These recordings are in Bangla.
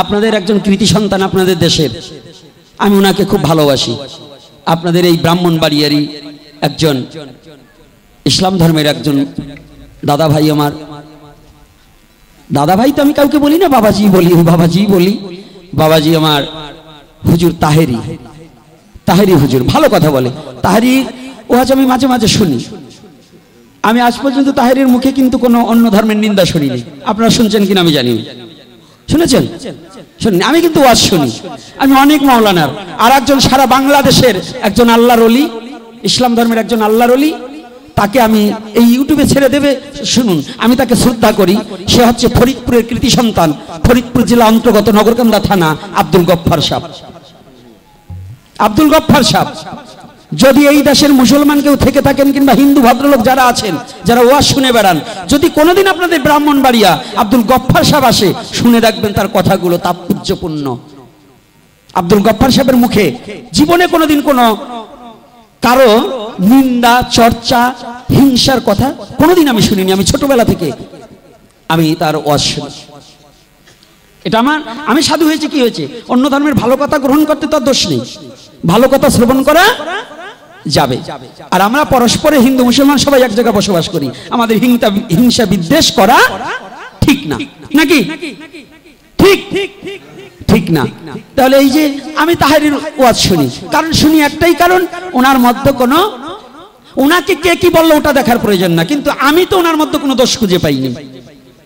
আপনাদের একজন কৃতি সন্তান আপনাদের দেশের, আমি ওনাকে খুব ভালোবাসি। আপনাদের এই ব্রাহ্মণবাড়িয়ারই একজন ইসলাম ধর্মের একজন দাদা ভাই, আমার দাদা ভাই তো আমি কাউকে বলি না, বাবাজি বলি, বাবাজি বলি। বাবাজি আমার হুজুর তাহেরি হুজুর ভালো কথা বলে। তাহেরি ওয়াজ আমি মাঝে মাঝে শুনি। আমি আজ পর্যন্ত তাহেরির মুখে কিন্তু কোনো অন্য ধর্মের নিন্দা শুনিনি। আপনারা শুনছেন কিনা আমি জানি না, শুনেছেন? শুনি। আমি কিন্তু ওয়াজ শুনি। আমি অনেক মাওলানার, আর একজন সারা বাংলাদেশের একজন আল্লাহর ওলি, ইসলাম ধর্মের একজন আল্লাহর ওলি, তাকে আমি এই ইউটিউবে ছেড়ে দেবে, শুনুন। আমি তাকে শ্রদ্ধা করি। সে হচ্ছে ফরিদপুরের কৃতি সন্তান, ফরিদপুর জেলা অন্তর্গত নগরকান্দা থানা, আব্দুল গফফার সাহেব। আব্দুল গফফার সাহেব, যদি এই দেশের মুসলমান কেউ থেকে থাকেন কিংবা হিন্দু ভদ্রলোক যারা আছেন, যারা ওয়াজ শুনে বেড়ান, যদি কোনোদিন আপনাদের ব্রাহ্মণবাড়িয়া আব্দুল গফফার সাহেব আসে, শুনে রাখবেন তার কথাগুলো তাৎপর্যপূর্ণ। আব্দুল গফফার সাহেবের মুখে জীবনে কোনোদিন কোনো কারো নিন্দা, চর্চা, হিংসার কথা কোনোদিন আমি শুনিনি। আমি ছোটবেলা থেকে আমি তার ওয়াজ শুনি। এটা আমি সাধু হয়েছে কি হয়েছে, অন্য ধর্মের ভালো কথা গ্রহণ করতে তার দোষ নেই, ভালো কথা শ্রবণ করা যাবে। আর আমরা পরস্পরে হিন্দু মুসলমান সবাই এক জায়গায় বসবাস করি, আমাদের হিংসা বিদ্বেষ করা ঠিক না, নাকি ঠিক? ঠিক না। তাহলে এই যে আমি তাহেরির ওয়াজ শুনি, কারণ শুনি একটাই কারণ, ওনার মধ্যে কোনো, ওনাকে কে কি বললো ওটা দেখার প্রয়োজন না, কিন্তু আমি তো ওনার মধ্যে কোনো দোষ খুঁজে পাইনি,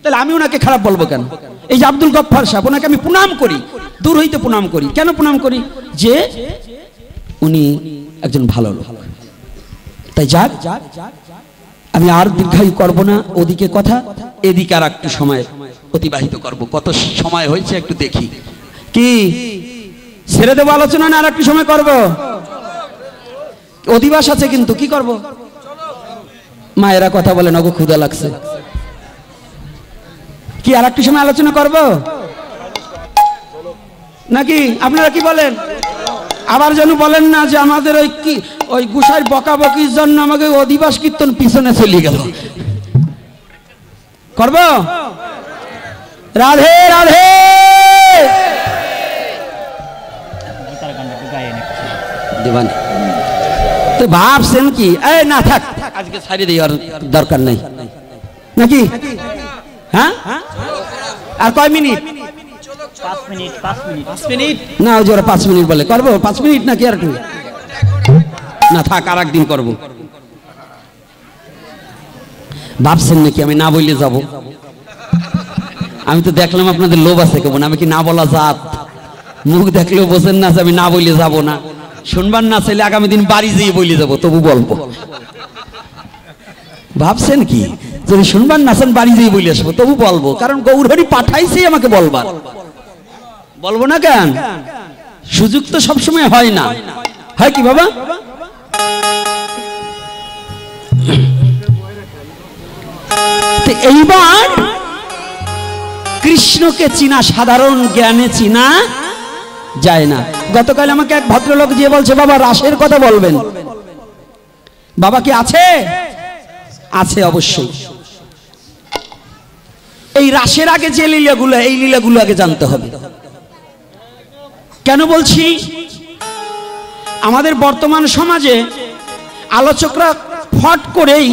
তাহলে আমি ওনাকে খারাপ বলবো কেন? এই যে আব্দুল গফফার সাহেব, ওনাকে আমি প্রণাম করি, দূর হইতে প্রণাম করি। কেন প্রণাম করি? যে উনি একজন ভালো লোক। তাই যাক, আমি আর দীর্ঘায়ু করব না ওদিকে কথা, এদিকে আর একটু সময় অতিবাহিত করব। কত সময় হয়েছে একটু দেখি, কি ছেড়ে দেবো আলোচনা না আর একটু সময় করব? অধিবাস আছে কিন্তু কি করব? মায়েরা কথা বলে নগো ক্ষুধা লাগছে, কি আর একটু সময় আলোচনা করব নাকি? আপনারা কি বলেন? আবার যেন বলেন না যে আমাদের ওই গুসাই বকাবকির জন্য আমাকে অধিবাস কীর্তন পিছনে চলে গেল। করব? রাধে রাধে। দেবান তো ভাবছেন কি, এই না থাক, আজকে ছাড়িয়ে দেওয়ার দরকার নেই নাকি? হ্যাঁ, আর কয় মিনিট? 5 মিনিট না, ওই জোরে 5 মিনিট বলে। করবো 5 মিনিট নাকি আর একটু? না থাক, আর একদিন করবো। ভাবছেন নাকি আমি না বললে যাব? আমি তো দেখলাম আপনাদের লোভ আছে কেমন, আমি কি না বলা জাত? মুখ দেখলেও বোঝেন না যে আমি না বললে যাব না। শুনবার না চাইলে আগামী দিন বাড়ি যেয়ে বলে যাবো, তবু বলবো। ভাবছেন কি, যদি শুনবার না চান বাড়ি যেয়ে বলে আসবো, তবু বলবো, কারণ গৌরহরি পাঠাইছে আমাকে বলবার। বলবো না কেন? সুযোগ তো সবসময় হয় না, হয় কি বাবা? এইবার কৃষ্ণকে চিনা সাধারণ জ্ঞানে চিনা যায় না। গতকাল আমাকে এক ভদ্রলোক দিয়ে বলছে, বাবা রাসের কথা বলবেন। বাবা কি আছে? আছে অবশ্যই। এই রাসের আগে যে লীলাগুলো, এই লীলাগুলো আগে জানতে হবে। কেন বলছি? আমাদের বর্তমান সমাজে আলোচকরা ফট করেই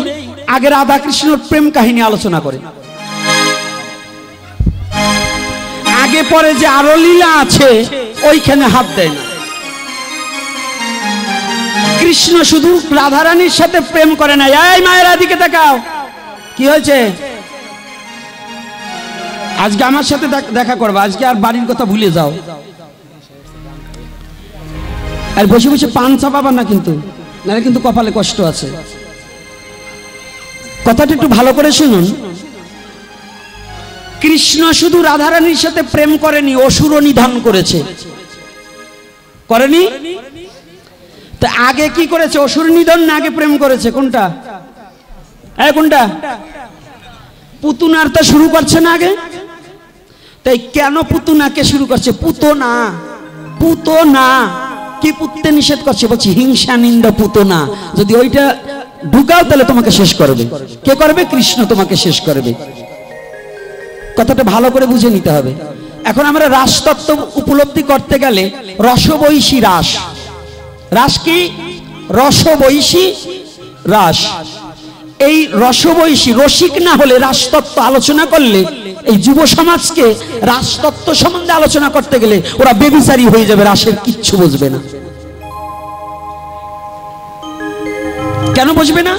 আগে রাধা কৃষ্ণের প্রেম কাহিনী আলোচনা করে, আগে পরে যে আরো লীলা আছে ওইখানে হাত দেয় না। কৃষ্ণ শুধু রাধারানীর সাথে প্রেম করে না। এই মায়েরা দিকে তাকাও, কি হয়েছে? আজকে আমার সাথে দেখা করবে, আজকে আর বাড়ির কথা ভুলে যাও। আর বসে বসে পান চাপাবা না কিন্তু, নাহলে কিন্তু কপালে কষ্ট আছে। কথাটা একটু ভালো করে শুনুন। কৃষ্ণ শুধু রাধারানীর সাথে প্রেম করেনি, অসুর নিধন করেছে, করেনি? তা আগে কি করেছে? অসুর নিধন না আগে প্রেম করেছে? কোনটা? কোনটা? পুতুনারটা শুরু করছে না আগে? তাই কেন পুতুনাকে শুরু করছে? পুতনা, পুতনা কি পুততে নিষেধ করছে? বলছি হিংসা নিন্দা পুতনা। যদি ওইটা ঢুকাও তাহলে তোমাকে শেষ করবে। কে করবে? কৃষ্ণ তোমাকে শেষ করবে। কথাটা ভালো করে বুঝে নিতে হবে। এখন আমরা রাসতত্ত্ব উপলব্ধি করতে গেলে রসবৈশী রাস, রাস কি? রসবৈশী রাস। এই রসবৈশী রসিক না হলে রাসতত্ত্ব আলোচনা করলে, এই যুব সমাজকে রাসতত্ত্ব সম্বন্ধে আলোচনা করতে গেলে ওরা বেবিচারী হয়ে যাবে, রাসের কিচ্ছু বুঝবে না। কেন বুঝবে না?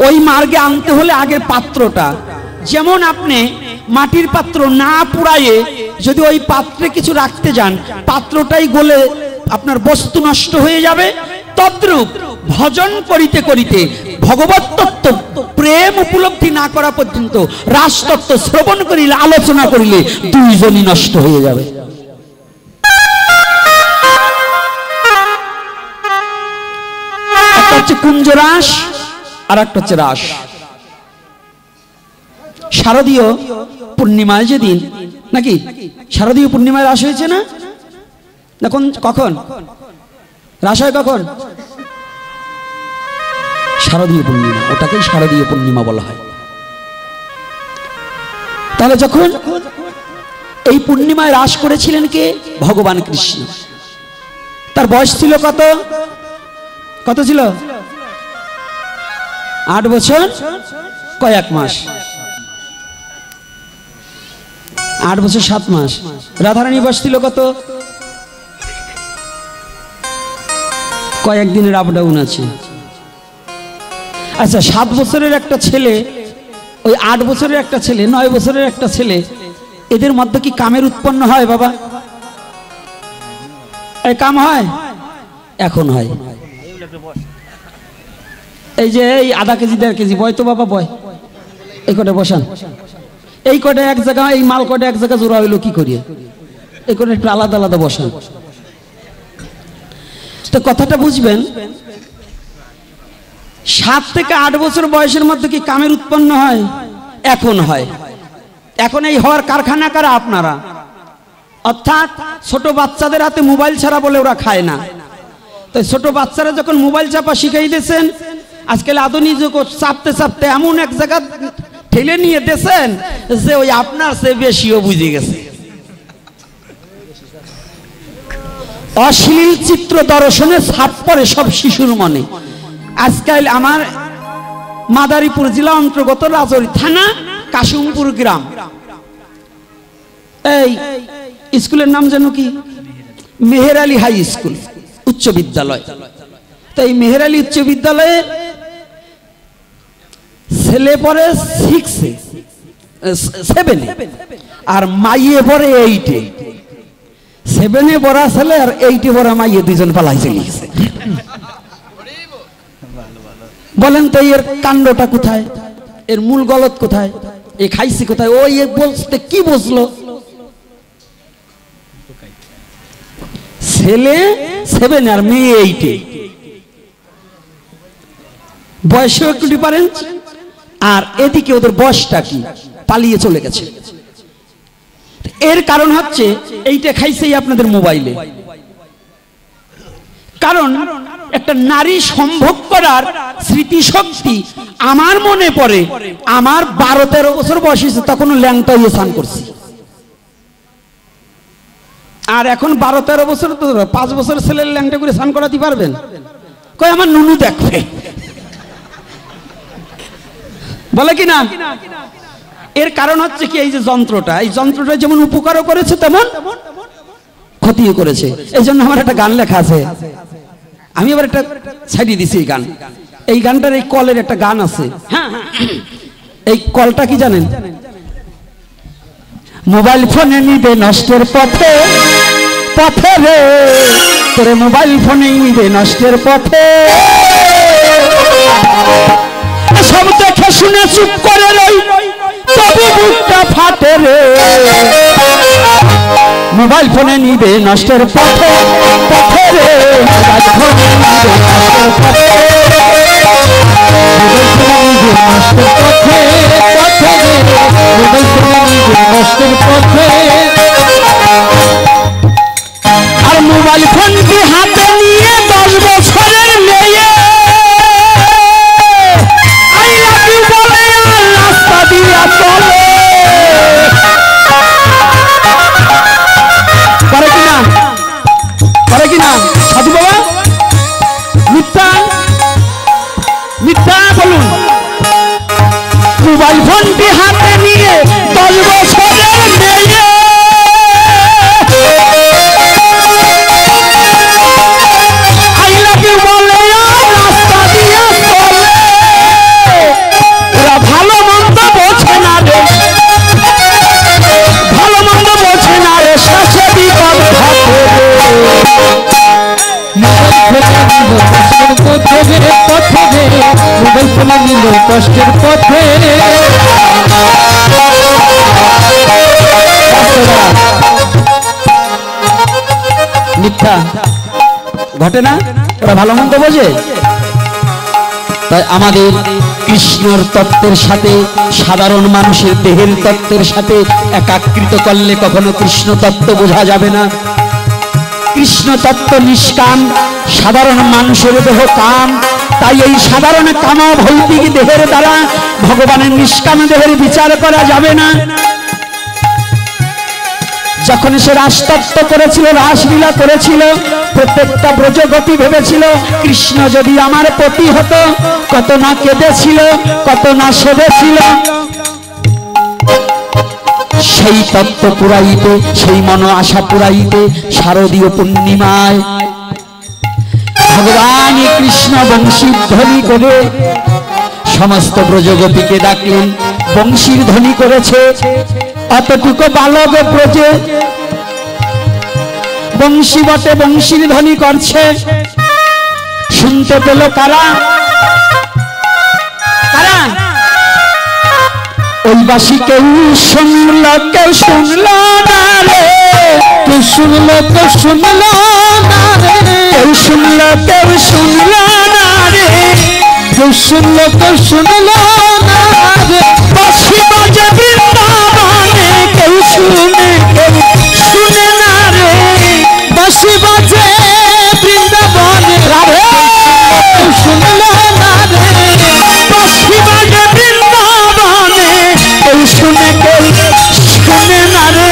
ওই মার্গে আনতে হলে আগের পাত্রটা, যেমন আপনি মাটির পাত্র না পুড়াইয়ে যদি ওই পাত্রে কিছু রাখতে যান, পাত্রটাই গলে আপনার বস্তু নষ্ট হয়ে যাবে। তদ্রূপ ভজন করিতে করিতে ভগবত তত্ত্ব প্রেম উপলব্ধি না করা পর্যন্ত রাসতত্ত্ব শ্রবণ করিলে, আলোচনা করিলে দুইজনই নষ্ট হয়ে যাবে। একটা হচ্ছে কুঞ্জরাস আর একটা হচ্ছে রাস। শারদীয় পূর্ণিমায় যেদিন, নাকি শারদীয় পূর্ণিমায় রাস হয়েছে না? এখন কখন রাস হয়? কখন? শারদীয় পূর্ণিমা, ওটাকেই শারদীয় পূর্ণিমা বলা হয়। তাহলে যখন এই পূর্ণিমায় রাস করেছিলেন কে? ভগবান কৃষ্ণ। তার বয়স ছিল কত? কত ছিল? 8 বছর কয়েক মাস, 8 বছর 7 মাস। রাধারানী বয়স ছিল কত? কয়েকদিনের আপ ডাউন আছে। আচ্ছা, 7 বছরের একটা ছেলে, ওই 8 বছরের একটা ছেলে, 9 বছরের একটা ছেলে, এদের মধ্যে কি কামের উৎপন্ন হয় বাবা? এই কাম হয়? এখন হয়। এই যে এই আধা কেজি 1.5 কেজি বয় তো বাবা, বয় এই কটা বসান, এই কটা এক জায়গা, এই মাল কটা এক জায়গা জোড়া হইলো কি করিয়ে, এই কটা একটু আলাদা আলাদা বসান। তো কথাটা বুঝবেন, 7 থেকে 8 বছর বয়সের মধ্যে কি কামের উৎপন্ন হয়? এখন হয়। এখন এই হওয়ার কারখানা কারা? আপনারা। অর্থাৎ ছোট বাচ্চাদের হাতে মোবাইল ছাড়া বলে ওরা খায় না। তো ছোট বাচ্চারা যখন মোবাইল চাপা শিখাই দিয়েছেন, আজকাল আধুনিক যুগ, চাপতে চাপতে এমন এক জায়গা ঠেলে নিয়ে দিয়েছেন যে ওই আপনার সে বেশিও বুঝে গেছে। অশ্লীল চিত্র দর্শনে ছাপ পড়ে সব শিশুর মনে। আজকাল আমার মাদারীপুর জেলা অন্তর্গত রাজৌরি থানা কাশিমপুর গ্রাম, এই স্কুলের নাম যেন কি? মেহের আলী হাই স্কুল উচ্চ বিদ্যালয়। তো এই মেহের আলী উচ্চ বিদ্যালয়ে ছেলে পড়ে 6-এ, 7-এ, আর মাইয়ে পড়ে 8-এ। 7-এ পড়া ছেলে আর 8-এ পড়া মাইয়ে দুইজন পালাই চলে গেছে। বলেন তো এর কাণ্ডটা কোথায়? এর মূল গলত কোথায়? এ খাইছে কোথায়? ওই বলতে কি বুঝলো? ছেলে 7 আর মেয়ে 8-এ, বয়সেও একটু ডিফারেন্স, আর এদিকে ওদের বয়সটা কি, পালিয়ে চলে গেছে। এর কারণ হচ্ছে এইটা খাইছেই আপনাদের মোবাইলে। কারণ একটা নারী সম্ভোগ করার স্মৃতিশক্তি আমার মনে পড়ে, আমার 12-13 বছর বয়স হয়েছে, তখনও ল্যাংটা হয়ে স্নান করছি। আর এখন 12-13 বছর, তো 5 বছর ছেলের ল্যাংটা করে স্নান করাতে পারবেন? কই আমার নুনু দেখবে, বলে কি না? এর কারণ হচ্ছে কি, এই যে যন্ত্রটা, এই যন্ত্রটা যেমন উপকারও করেছে তেমন ক্ষতিও করেছে। এই জন্য আমার একটা গান লেখা আছে, আমি আবার একটা ছাড়িয়ে দিছি এই গান। এই গানটার এই কলের একটা গান আছে। হ্যাঁ, এই কলটা কি জানেন? মোবাইল ফোনে নিবে নষ্টের পথে, পথে রে তোরে মোবাইল ফোনেই নিবে নষ্টের পথে। সব দেখে শুনে চুপ করে রই, তবু বুকটা ফাটে রে। মোবাইল ফোনে নিবে নষ্টের পথে, পথে রে মোবাইল ফোনে নিবে নষ্টের পথে, নষ্টের পথে, পথে রে মোবাইল ফোনে নিবে নষ্টের পথে। আর মোবাইল ফোনটি হাতে নিয়ে 10 বছরের মেয়ে I love you বলে আর রাস্তা দিয়া চলে। ঠেলে নিল কষ্টের পথে। মিথ্যা ঘটে না, ওরা ভালো মন্দ বোঝে। তাই আমাদের কৃষ্ণর তত্ত্বের সাথে সাধারণ মানুষের দেহের তত্ত্বের সাথে একাকৃত করলে কখনো কৃষ্ণ তত্ত্ব বোঝা যাবে না। কৃষ্ণ তত্ত্ব নিষ্কাম, সাধারণ মানুষের দেহ কাম। তাই এই সাধারণ কাম ভৌতিক দেহের দ্বারা ভগবানের নিষ্কাম দেহের বিচার করা যাবে না। যখন সে রাসতত্ত্ব করেছিল, রাসলীলা করেছিল, প্রত্যেকটা ব্রজগোপী ভেবেছিল কৃষ্ণ যদি আমার পতি হতো, কত না কেঁদেছিল, কত না সেবেছিল। সেই তত্ত্ব পুরাইতে, সেই মন আশা পুরাইতে শারদীয় পূর্ণিমায় ভগবান কৃষ্ণ বংশীর ধ্বনি করে সমস্ত ব্রজগোপীকে ডাকলেন। বংশীর ধ্বনি করেছে অতটুকু বালক ব্রজে, বংশী বটে বংশীর ধ্বনি করছে। শুনতে পেল কারা? কারা? ওই বাসী কেউ শুনল, কেউ শুনল না রে, কেউ শুনলো কেউ শুনলো না রে, কেউ শুনল, কেউ শুনল না রে, কেউ শুনলো কেউ শুনলো না রে। বাঁশি বাজে বৃন্দাবনে, কেউ শুনে, কেউ শুনে না রে, বাঁশি বাজে বৃন্দাবনে, রাধে কেউ শুনলো না রে। বাঁশি বাজে বৃন্দাবনে, কেউ শুনে, কেউ শুনে না রে,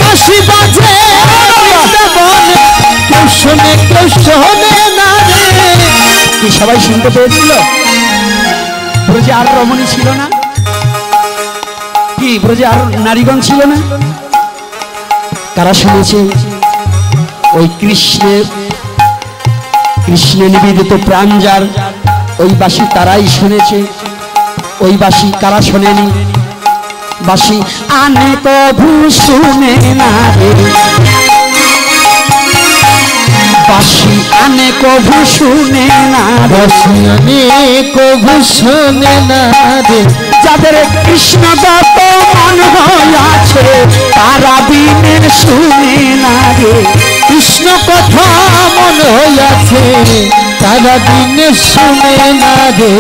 বাঁশি বাজে বৃন্দাবনে, কেউ শুনে কেউ শোনে না রে। কি সবাই শুনতে পেয়েছিল? ব্রজে আর রমণী ছিল না? কি ব্রজে আর নারীগণ ছিল না? কারা শুনেছে? ওই কৃষ্ণে নিবেদিত প্রাণ যার, ওই বাসী তারাই শুনেছে। ওই বাসী কারা শোনেনি? বাসী আনে কভু শুনে না রে, বাসী আনে কভু শুনে না রে, বাঁশি আনে কভু শোনে না রে। যাদের কৃষ্ণ দত্ত মন হইয়াছে তারা বিনে শুনে না রে, কৃষ্ণ কথা মন হইয়াছে তারা দিনে শুনে না রে।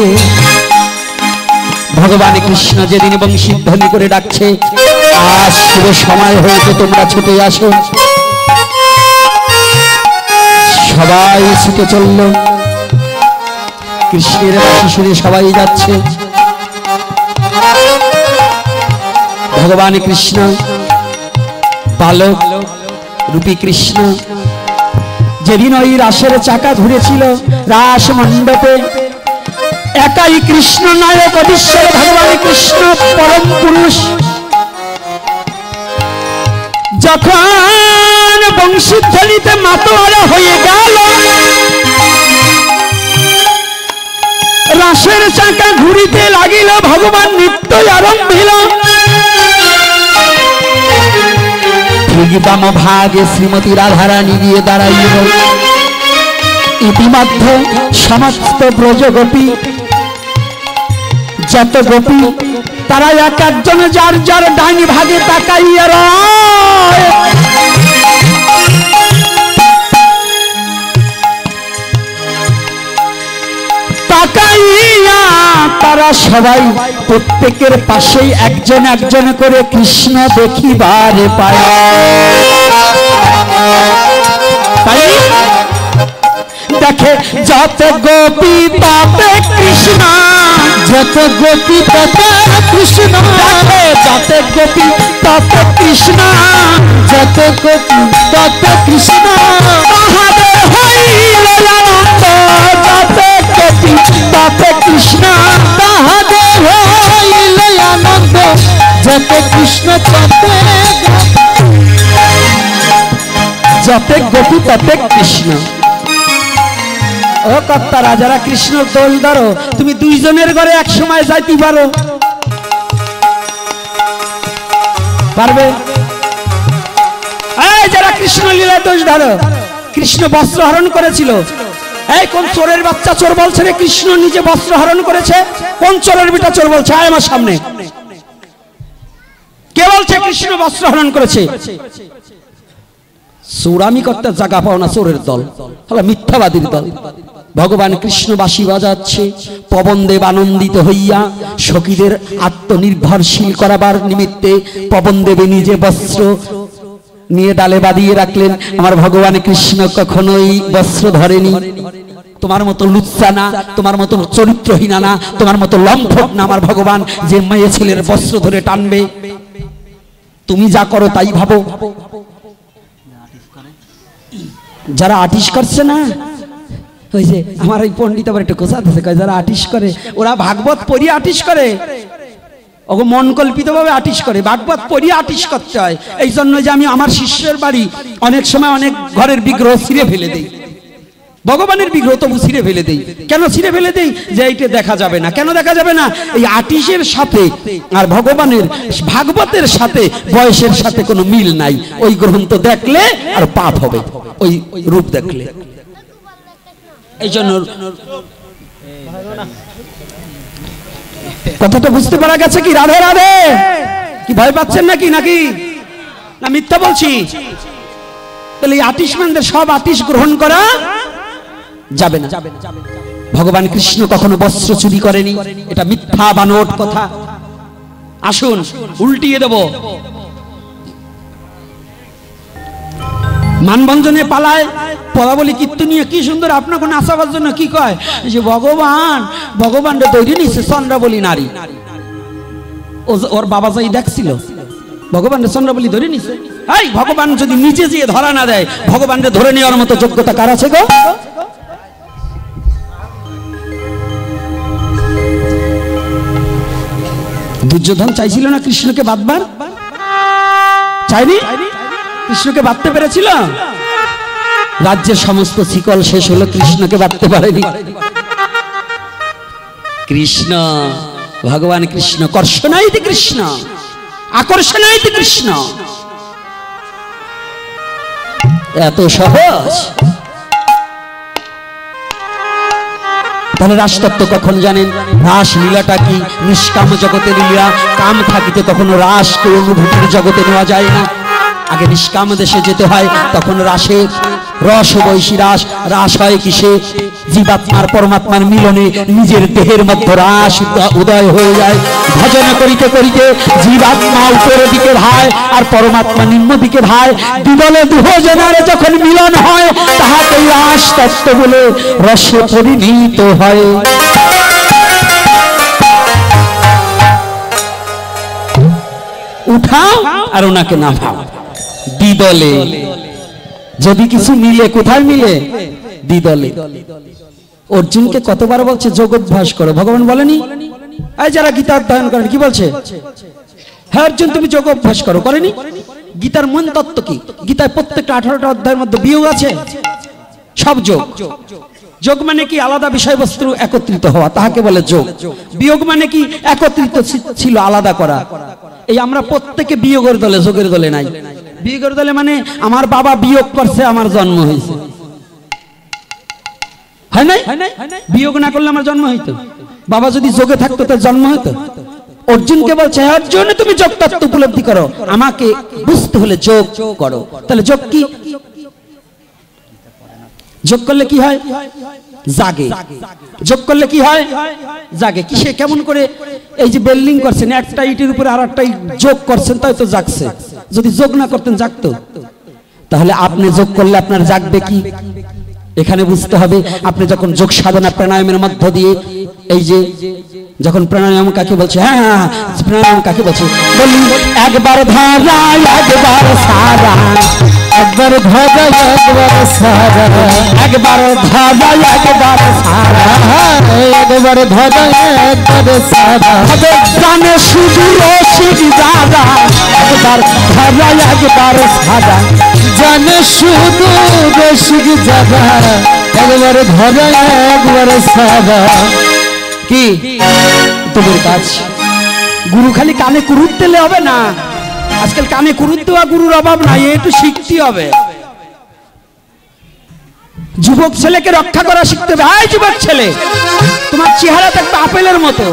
ভগবান কৃষ্ণ যেদিন বংশী ধ্বনি করে ডাকছে, আজ শুভ সময় হয়েছে, তোমরা ছুটে আসো। সবাই ছুটে চলল, কৃষ্ণের বাঁশি শুনে সবাই যাচ্ছে। ভগবান কৃষ্ণ বালক রূপী কৃষ্ণ যেদিন ওই রাসের চাকা ঘুরেছিল রাস মণ্ডপে, একাই কৃষ্ণ নায়ক অধীশ্বর ভগবান কৃষ্ণ পরম পুরুষ যখন বংশীধ্বনিতে মাতোয়ারা হয়ে গেল, রাসের চাকা ঘুরিতে লাগিল, ভগবান নৃত্য আরম্ভিল। ঠিক বাম ভাগে শ্রীমতী রাধারানী গিয়ে দাঁড়াইল। ইতিমধ্যে সমস্ত ব্রজগোপী যত গোপী তারা এক একজন যার যার ডাইন ভাগে তাকাইয়া রয়। তাকাইয়া তারা সবাই প্রত্যেকের পাশেই একজন একজন করে কৃষ্ণ দেখিবারে পায়। তাই দেখে যত গোপী তাতে কৃষ্ণ, যত গোপী তত কৃষ্ণ, দেখে যত গোপী তত কৃষ্ণ, যত গোপী তত কৃষ্ণ। তাহাদের হইল আনন্দ, যত গোপী তত কৃষ্ণ, তাহাদের হইল আনন্দ, যত কৃষ্ণ তত যত গোপী তত কৃষ্ণ। ও কর্তারা, যারা কৃষ্ণ দোল ধরো, তুমি দুইজনের ঘরে এক সময় যাইতে পারো? পারবে? এই যারা কৃষ্ণ লীলা দোষ ধরো, কৃষ্ণ বস্ত্র হরণ করেছিল, এই কোন চোরের বাচ্চা চোর বলছে রে কৃষ্ণ নিজে বস্ত্র হরণ করেছে? কোন চোরের বেটা চোর বলছে? আয় আমার সামনে, কে বলছে কৃষ্ণ বস্ত্র হরণ করেছে? চোরামি করতে জায়গা পাও না চোরের দল, হলো মিথ্যাবাদীর দল। ভগবান কৃষ্ণ বাঁশি বাজাচ্ছে, পবনদেব আনন্দিত হইয়া সখীদের আত্মনির্ভরশীল করাবার নিমিত্তে পবনদেবে নিজে বস্ত্র নিয়ে ডালে বাঁধিয়ে রাখলেন। আমার ভগবান কৃষ্ণ কখনোই বস্ত্র ধরেনি। তোমার মতো লুচ্চা না, তোমার মতো চরিত্রহীনা না, তোমার মতো লম্পট না আমার ভগবান যে মেয়ে ছেলের বস্ত্র ধরে টানবে। তুমি যা করো তাই ভাবো। যারা আটিশ করছে না, ওই যে আমার এই পণ্ডিত আবার একটু কোথা দিচ্ছে, যারা আটিশ করে ওরা ভাগবত পড়িয়ে আটিশ করে, ওকে মন কল্পিত ভাবে আটিশ করে। ভাগবত পড়িয়ে আটিশ করতে হয়। এই জন্য যে আমি আমার শিষ্যের বাড়ি অনেক সময় অনেক ঘরের বিগ্রহ ছিঁড়ে ফেলে দেই, ভগবানের বিগ্রহ তবু ছিঁড়ে ফেলে দেই। কেন ছিঁড়ে ফেলে দেই? যে এইটা দেখা যাবে না। কেন দেখা যাবে না? এই আটিশের সাথে আর ভগবানের ভাগবতের সাথে বয়সের সাথে কোনো মিল নাই। ওই গ্রন্থ দেখলে আর পাপ হবে, ওই রূপ দেখলে। এই জন্য কথাটা বুঝতে পারা গেছে কি? রাধে রাধে। কি ভয় পাচ্ছেন নাকি? নাকি না মিথ্যা বলছি? তাহলে এই আটিশমানদের সব আটিশ গ্রহণ করা যাবে না। ভগবান কৃষ্ণ কখনো বস্ত্র চুরি করেনি, এটা মিথ্যা বানোট কথা। আসুন উল্টিয়ে দেব। মানভঞ্জনে পালায় পদাবলী কীর্তনীয় কি সুন্দর আপনাকে নাচাবার জন্য কি কয় যে ভগবান তৈরি নিচ্ছে চন্দ্রাবলী নারী। ওর বাবা যাই দেখছিল ভগবান চন্দ্রাবলী ধরে নিছে। এই ভগবান যদি নিজে যেয়ে ধরা না দেয়, ভগবানকে ধরে নেওয়ার মতো যোগ্যতা কার আছে গো? দুর্যোধন চাইছিল না কৃষ্ণকে বাঁধবার? চাইনি? কৃষ্ণকে বাঁধতে পেরেছিল? রাজ্যের সমস্ত শিকল শেষ হলো, কৃষ্ণকে বাঁধতে পারেনি। কৃষ্ণ ভগবান কৃষ্ণ কর্ষণাইতি কৃষ্ণ, আকর্ষণাইতি কৃষ্ণ, এত সহজ। তাহলে রাসতত্ত্ব কখন জানেন? রাস লীলাটা কি? নিষ্কাম জগতের লীলা। কাম থাকিতে কখনো রাসকে অনুভূতির জগতে নেওয়া যায় না। আগে নিষ্কাম দেশে যেতে হয়, তখন রাসের রস বৈশী রাস। রাস হয় কিসে? জীবাত্মার পরমাত্মার মিলনে নিজের দেহের মধ্যে রাস উদয় হয়ে যায়। ভজন করিতে করিতে জীবাত্মা উপরের দিকে ভাই আর পরমাত্মা নিম্ন দিকে ভাই। দুদলে দুজনের যখন মিলন হয়, তাহাকে রাস তত্ত্ব বলে রসে পরিণীত হয়। উঠাও আর ওনাকে নামাও। দ্বিদলে যদি কিছু মিলে, কোথায় মিলে? দ্বিদলে। অর্জুনকে কতবার বলছে যোগাভ্যাস করো, ভগবান বলেনি? এই যারা গীতা অধ্যয়ন করেন কি বলছে? হ্যাঁ অর্জুন তুমি যোগাভ্যাস করো, করেনি? গীতার মূল তত্ত্ব কি? গীতায় প্রত্যেকটা 18টা অধ্যায়ের মধ্যে বিয়োগ আছে, সব যোগ। যোগ মানে কি? আলাদা বিষয়বস্তু একত্রিত হওয়া, তাহাকে বলে যোগ। বিয়োগ মানে কি? একত্রিত ছিল, আলাদা করা। এই আমরা প্রত্যেকে বিয়োগের দলে, যোগের দলে নাই। বিয়োগের দলে মানে আমার বাবা বিয়োগ করছে, আমার জন্ম হয়েছে, হয় নাই? বিয়োগ না করলে আমার জন্ম হইতো? বাবা যদি যোগে থাকতো তার জন্ম হইতো? অর্জুনকে বলছে অর্জুন তুমি যোগ তত্ত্ব উপলব্ধি করো, আমাকে বুঝতে হলে যোগ করো। তাহলে যোগ কি? যোগ করলে কি হয়? জাগে। যোগ করলে কি হয়? জাগে। কিসে? কেমন করে? এই যে বিল্ডিং করছেন, একটা ইটের উপরে আর একটা যোগ করছেন, তাই তো জাগছে। যদি যোগ না করতেন জাগতো? তাহলে আপনি যোগ করলে আপনার জাগবে কি? এখানে বুঝতে হবে। আপনি যখন যোগ সাধনা প্রাণায়ামের মধ্য দিয়ে, এই যে যখন প্রাণায়াম কাকে বলছে? হ্যাঁ প্রাণায়াম কাকে বলছে? বলি একবার ধারা একবার সারা, একবার ধারা একবার সারা, একবার ধারা একবার সারা, একবার ধারা একবার সারা, জানে শুধু রসিক দাদা, একবার ধারা একবার সারা, জানে শুধু রসিক দাদা, একবার ধারা একবার সারা। কি তোমার কাজ? গুরু খালি কানে কুরুত দিলে হবে না। আজকাল কানে কুরুত দেওয়া গুরুর অভাব নাই, একটু শিখতে হবে। যুবক ছেলেকে রক্ষা করা শিখতে হবে। হাই যুবক ছেলে, তোমার চেহারা থাকবে আপেলের মতো,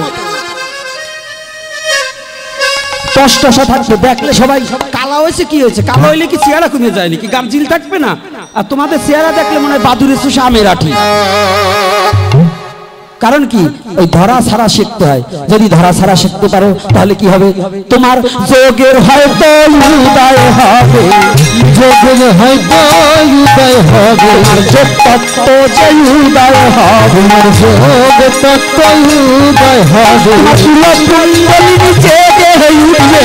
টসটসা থাকবে, দেখলে সবাই কালা হয়েছে কি হয়েছে, কালো হইলে কি চেহারা কমে যায় নাকি, গার্জিল থাকবে না? আর তোমাদের চেহারা দেখলে মনে হয় বাদুরে চুষা আমের আঠি। কারণ কি, ওই ধরা ছাড়া শিখতে হয়। যদি ধরা ছাড়া শিখতে পারো তাহলে কি হবে, তোমার যোগের হয়তো উদয় হবে, যোগের হয়তো উদয় হবে, তোমার যোগ তত্ত্ব যে উদয় হবে, যোগ তত্ত্ব উদয় হবে, কুলকুণ্ডলিনী জেগে উঠবে,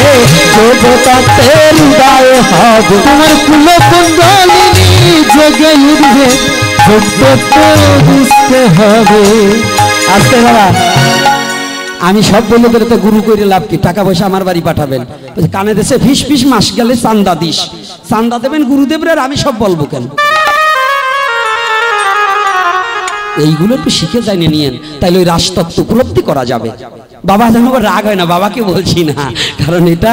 যোগ তত্ত্বের উদয় হবে। তোমার কুলকুণ্ডলিনী জেগে উঠবে, যোগ তত্ত্ব বুঝতে হবে। আজকে বাবা আমি সব বলে বেরোতে তো গুরু করে লাভ কি, টাকা পয়সা আমার বাড়ি পাঠাবেন, কানে দেশে ফিস ফিস মাস গেলে চান্দা দিস, চান্দা দেবেন গুরুদেবের, আর আমি সব বলবো কেন? এইগুলো একটু শিখে জানিয়ে নিয়েন, তাইলে ওই রাজতত্ত্ব উপলব্ধি করা যাবে। বাবা যেন রাগ হয় না, বাবাকে বলছি না, কারণ এটা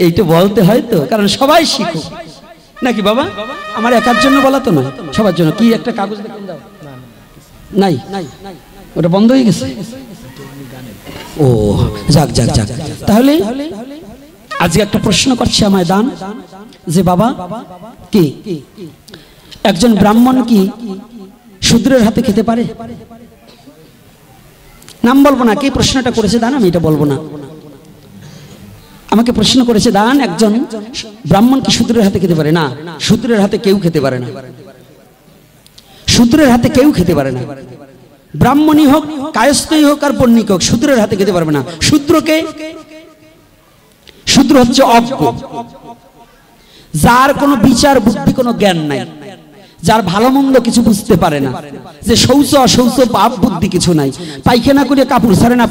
এইটা বলতে হয় তো, কারণ সবাই শিখুক নাকি বাবা, আমার একার জন্য বলা তো নয়, সবার জন্য। কি একটা কাগজ দেখেন দাও, নাই ওটা বন্ধ হয়ে গেছে। ও যাক যাক যাক, তাহলে আজকে একটা প্রশ্ন করছে আমায় দান, যে বাবা কি একজন ব্রাহ্মণ কি শূদ্রের হাতে খেতে পারে? নাম বলবো না, কে প্রশ্নটা করেছে দান, আমি এটা বলবো না। আমাকে প্রশ্ন করেছে দান, একজন ব্রাহ্মণ কি শূদ্রের হাতে খেতে পারে? না, শূদ্রের হাতে কেউ খেতে পারে না, শূদ্রের হাতে কেউ খেতে পারে না। ব্রাহ্মণই হোক, কায়স্থই হোক আর বণিক হোক, শূদ্রের হাতে খেতে পারবে না। শূদ্রকে, শূদ্র হচ্ছে অজ্ঞ, যার কোনো বিচার বুদ্ধি কোনো জ্ঞান নাই, যার ভালো মন্দ কিছু বুঝতে পারে না, যে শৌচ অশৌচ পাপ বুদ্ধি কিছু নাই, পায়খানা করে কাপড় ছাড়ে না,